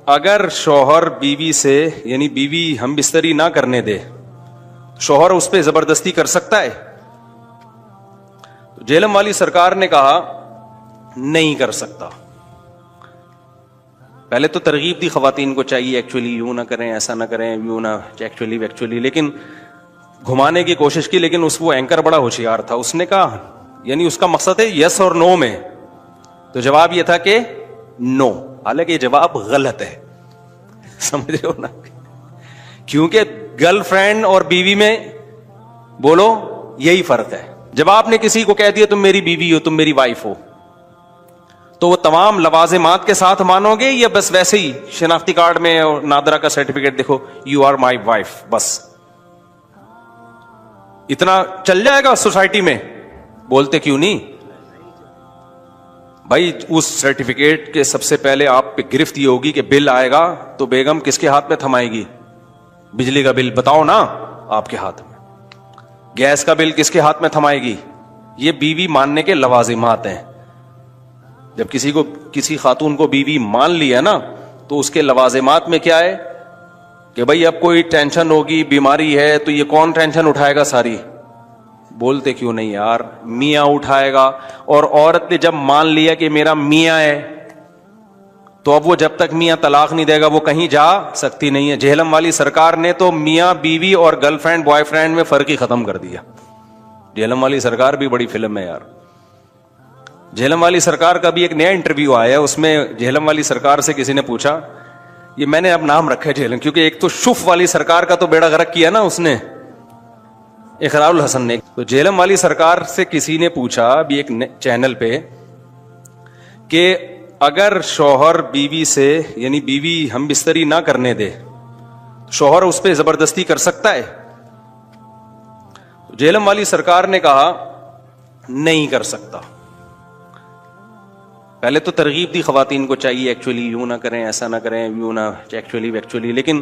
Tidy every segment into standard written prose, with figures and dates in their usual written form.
اگر شوہر بیوی سے یعنی بیوی ہم بستری نہ کرنے دے شوہر اس پہ زبردستی کر سکتا ہے؟ جہلم والی سرکار نے کہا نہیں کر سکتا. پہلے تو ترغیب دی خواتین کو چاہیے ایکچولی یوں نہ کریں, ایسا نہ کریں, یوں نہ ایکچولی, لیکن گھمانے کی کوشش کی. لیکن وہ اینکر بڑا ہوشیار تھا, اس نے کہا یعنی اس کا مقصد ہے یس اور نو میں, تو جواب یہ تھا کہ نو, حالانکہ یہ جواب غلط ہے. سمجھ رہے ہو نا, کیونکہ گرل فرینڈ اور بیوی میں بولو یہی فرق ہے. جب آپ نے کسی کو کہہ دیا تم میری بیوی ہو, تم میری وائف ہو, تو وہ تمام لوازمات کے ساتھ مانو گے یا بس ویسے ہی شناختی کارڈ میں اور نادرا کا سرٹیفکیٹ دیکھو یو آر مائی وائف, بس اتنا چل جائے گا سوسائٹی میں؟ بولتے کیوں نہیں بھائی؟ اس سرٹیفکیٹ کے سب سے پہلے آپ پہ گرفت یہ ہوگی کہ بل آئے گا تو بیگم کس کے ہاتھ میں تھمائے گی؟ بجلی کا بل بتاؤ نا آپ کے ہاتھ میں, گیس کا بل کس کے ہاتھ میں تھمائے گی؟ یہ بیوی ماننے کے لوازمات ہیں. جب کسی خاتون کو بیوی مان لیا نا تو اس کے لوازمات میں کیا ہے کہ بھائی اب کوئی ٹینشن ہوگی, بیماری ہے, تو یہ کون ٹینشن اٹھائے گا ساری؟ بولتے کیوں نہیں یار؟ میاں اٹھائے گا. اور عورت نے جب مان لیا کہ میرا میاں ہے تو اب وہ جب تک میاں طلاق نہیں دے گا وہ کہیں جا سکتی نہیں ہے. جہلم والی سرکار نے تو میاں بیوی اور گرل فرینڈ بوائے فرینڈ میں فرق ہی ختم کر دیا. جہلم والی سرکار بھی بڑی فلم ہے یار. جہلم والی سرکار کا بھی ایک نیا انٹرویو آیا ہے, اس میں جہلم والی سرکار سے کسی نے پوچھا, یہ میں نے اب نام رکھا ہے جہلم, کیونکہ ایک تو شف والی سرکار کا تو بیڑا غرق کیا نا اس نے, اقرار الحسن نے. تو جہلم والی سرکار سے کسی نے پوچھا بھی ایک چینل پہ کہ اگر شوہر بیوی سے یعنی بیوی ہم بستری نہ کرنے دے شوہر اس پہ زبردستی کر سکتا ہے؟ جہلم والی سرکار نے کہا نہیں کر سکتا. پہلے تو ترغیب دی خواتین کو چاہیے ایکچولی یوں نہ کریں, ایسا نہ کریں, یوں نہ ایکچولی, لیکن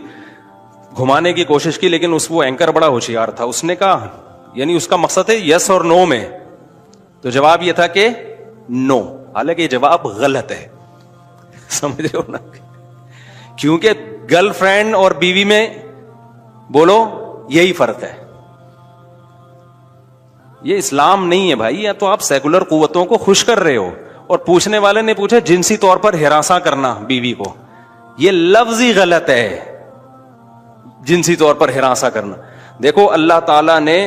گھمانے کی کوشش کی. لیکن وہ اینکر بڑا ہوشیار تھا, اس نے کہا یعنی اس کا مقصد ہے یس اور نو میں, تو جواب یہ تھا کہ نو, حالانکہ یہ جواب غلط ہے. سمجھ رہے ہو نا, کیونکہ گرل فرینڈ اور بیوی میں بولو یہی فرق ہے. یہ اسلام نہیں ہے بھائی, یا تو آپ سیکولر قوتوں کو خوش کر رہے ہو. اور پوچھنے والے نے پوچھا جنسی طور پر ہراساں کرنا بیوی کو, یہ لفظ ہی غلط ہے. جنسی طور پر ہراساں کرنا, دیکھو اللہ تعالیٰ نے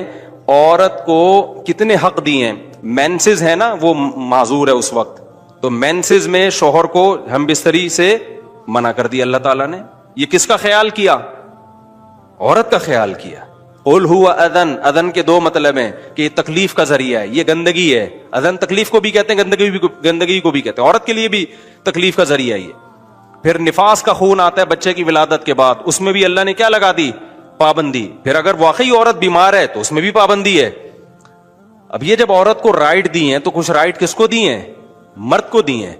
عورت کو کتنے حق دیے ہیں. مینسز ہے نا وہ معذور ہے اس وقت, تو مینسز میں شوہر کو ہم بستری سے منع کر دیا اللہ تعالیٰ نے. یہ کس کا خیال کیا؟ عورت کا خیال کیا. قل هو اذن, اذن کے دو مطلب ہیں کہ یہ تکلیف کا ذریعہ ہے, یہ گندگی ہے. اذن تکلیف کو بھی کہتے ہیں, گندگی کو بھی کہتے ہیں. عورت کے لیے بھی تکلیف کا ذریعہ ہے یہ. پھر نفاس کا خون آتا ہے بچے کی ولادت کے بعد, اس میں بھی اللہ نے کیا لگا دی؟ پابندی. پھر اگر واقعی عورت بیمار ہے تو اس میں بھی پابندی ہے. اب یہ جب عورت کو رائٹ دی ہیں تو کچھ رائٹ کس کو دی ہیں؟ مرد کو دی ہیں.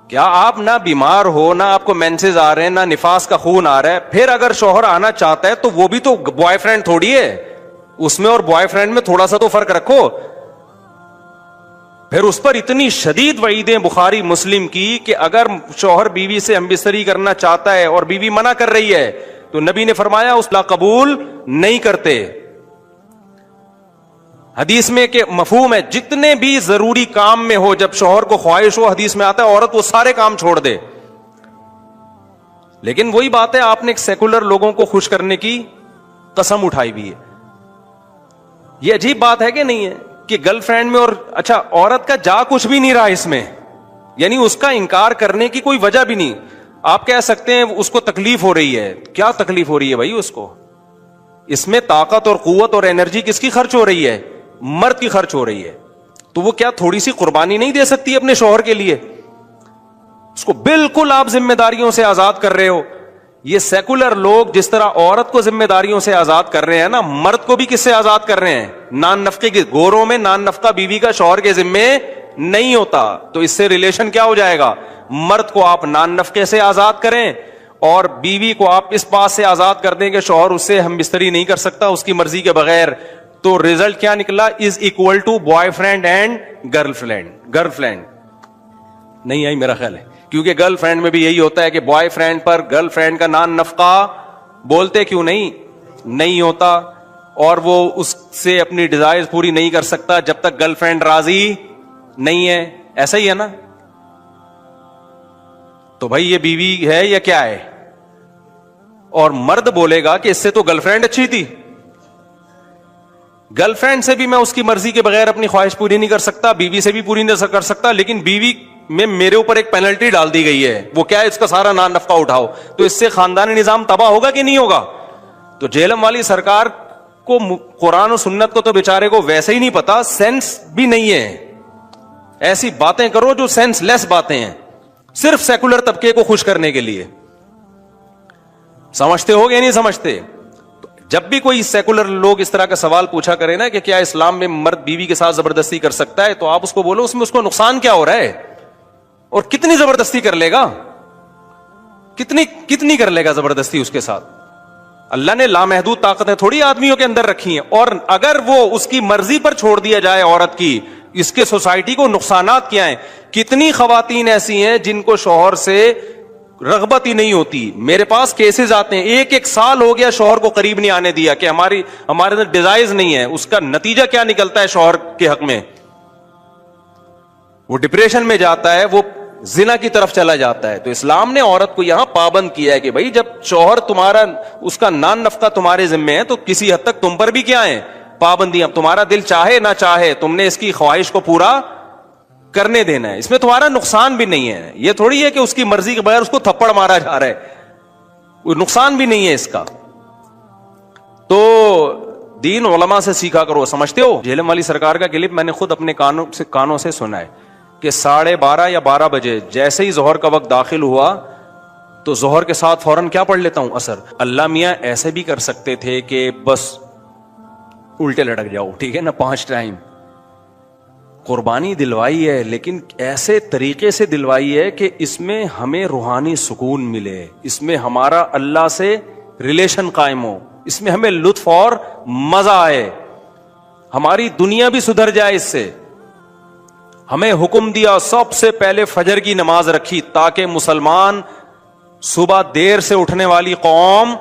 کیا آپ نہ بیمار ہو, نہ آپ کو مینسز آ رہے ہیں, نہ نفاس کا خون آ رہا ہے, پھر اگر شوہر آنا چاہتا ہے تو وہ بھی تو بوائے فرینڈ تھوڑی ہے, اس میں اور بوائے فرینڈ میں تھوڑا سا تو فرق رکھو. پھر اس پر اتنی شدید وعیدیں بخاری مسلم کی کہ اگر شوہر بیوی سے ہم بستری کرنا چاہتا ہے اور بیوی منع کر رہی ہے تو نبی نے فرمایا اس لا قبول نہیں کرتے. حدیث میں کہ مفہوم ہے جتنے بھی ضروری کام میں ہو, جب شوہر کو خواہش ہو, حدیث میں آتا ہے عورت وہ سارے کام چھوڑ دے. لیکن وہی بات ہے, آپ نے سیکولر لوگوں کو خوش کرنے کی قسم اٹھائی بھی ہے. یہ عجیب بات ہے کہ نہیں ہے کہ گرل فرینڈ میں, اور اچھا عورت کا جا کچھ بھی نہیں رہا اس میں, یعنی اس کا انکار کرنے کی کوئی وجہ بھی نہیں. آپ کہہ سکتے ہیں اس کو تکلیف ہو رہی ہے, کیا تکلیف ہو رہی ہے بھائی اس کو؟ اس میں طاقت اور قوت اور انرجی کس کی خرچ ہو رہی ہے؟ مرد کی خرچ ہو رہی ہے. تو وہ کیا تھوڑی سی قربانی نہیں دے سکتی اپنے شوہر کے لیے؟ اس کو بالکل آپ ذمہ داریوں سے آزاد کر رہے ہو. یہ سیکولر لوگ جس طرح عورت کو ذمہ داریوں سے آزاد کر رہے ہیں نا, مرد کو بھی کس سے آزاد کر رہے ہیں؟ نان نفقے کے گوروں میں نان نفقہ بیوی کا شوہر کے ذمے نہیں ہوتا. تو اس سے ریلیشن کیا ہو جائے گا؟ مرد کو آپ نان نفقے سے آزاد کریں اور بیوی کو آپ اس بات سے آزاد کر دیں کہ شوہر اس سے ہم بستری نہیں کر سکتا اس کی مرضی کے بغیر. تو ریزلٹ کیا نکلا؟ Is equal to boyfriend and girlfriend. نہیں آئی میرا خیال ہے. کیونکہ گرل فرینڈ میں بھی یہی ہوتا ہے کہ بوائے فرینڈ پر گرل فرینڈ کا نان نفقہ بولتے کیوں نہیں ہوتا, اور وہ اس سے اپنی ڈیزائر پوری نہیں کر سکتا جب تک گرل فرینڈ راضی نہیں ہے. ایسا ہی ہے نا؟ تو بھائی یہ بیوی ہے یا کیا ہے؟ اور مرد بولے گا کہ اس سے تو گرل فرینڈ اچھی تھی, گرل فرینڈ سے بھی میں اس کی مرضی کے بغیر اپنی خواہش پوری نہیں کر سکتا, بیوی سے بھی پوری نہیں کر سکتا, لیکن بیوی میں میرے اوپر ایک پینلٹی ڈال دی گئی ہے, وہ کیا ہے؟ اس کا سارا نان نفقہ اٹھاؤ. تو اس سے خاندانی نظام تباہ ہوگا کہ نہیں ہوگا؟ تو جہلم والی سرکار کو قرآن و سنت کو تو بیچارے کو ویسے ہی نہیں پتا, سینس بھی نہیں ہے. ایسی باتیں کرو جو سینس لیس باتیں ہیں, صرف سیکولر طبقے کو خوش کرنے کے لیے. سمجھتے ہو یا نہیں سمجھتے؟ جب بھی کوئی سیکولر لوگ اس طرح کا سوال پوچھا کرے نا کہ کیا اسلام میں مرد بیوی کے ساتھ زبردستی کر سکتا ہے, تو آپ اس کو بولو اس میں اس کو نقصان کیا ہو رہا ہے, اور کتنی زبردستی کر لے گا, کتنی کر لے گا زبردستی اس کے ساتھ. اللہ نے لامحدود طاقتیں تھوڑی آدمیوں کے اندر رکھی ہیں, اور اگر وہ اس کی مرضی پر چھوڑ دیا جائے عورت کی, اس کے سوسائٹی کو نقصانات کیا ہیں. کتنی خواتین ایسی ہیں جن کو شوہر سے رغبت ہی نہیں ہوتی. میرے پاس کیسز آتے ہیں, ایک سال ہو گیا شوہر کو قریب نہیں آنے دیا کہ ہمارے اندر ڈیزائرز نہیں ہے. اس کا نتیجہ کیا نکلتا ہے شوہر کے حق میں؟ وہ ڈپریشن میں جاتا ہے, وہ زنا کی طرف چلا جاتا ہے. تو اسلام نے عورت کو یہاں پابند کیا ہے کہ بھائی جب شوہر تمہارا اس کا نان نفقہ تمہارے ذمے ہے, تو کسی حد تک تم پر بھی کیا ہے پابندیاں. تمہارا دل چاہے نہ چاہے تم نے اس کی خواہش کو پورا کرنے دینا ہے. اس میں تمہارا نقصان بھی نہیں ہے. یہ تھوڑی ہے کہ اس کی مرضی کے بغیر اس کو تھپڑ مارا جا رہا ہے, کوئی نقصان بھی نہیں ہے اس کا. تو دین علماء سے سیکھا کرو. سمجھتے ہو جہلم والی سرکار کا کلپ میں نے خود اپنے کانوں سے سنا ہے کہ 12:30 یا 12 بجے جیسے ہی ظہر کا وقت داخل ہوا تو ظہر کے ساتھ فوراً کیا پڑھ لیتا ہوں؟ عصر. اللہ میاں ایسے بھی کر سکتے تھے کہ بس الٹے لٹک جاؤ, ٹھیک ہے نا, 5 ٹائم قربانی دلوائی ہے, لیکن ایسے طریقے سے دلوائی ہے کہ اس میں ہمیں روحانی سکون ملے, اس میں ہمارا اللہ سے ریلیشن قائم ہو, اس میں ہمیں لطف اور مزہ آئے, ہماری دنیا بھی سدھر جائے اس سے. ہمیں حکم دیا سب سے پہلے فجر کی نماز رکھی تاکہ مسلمان صبح دیر سے اٹھنے والی قوم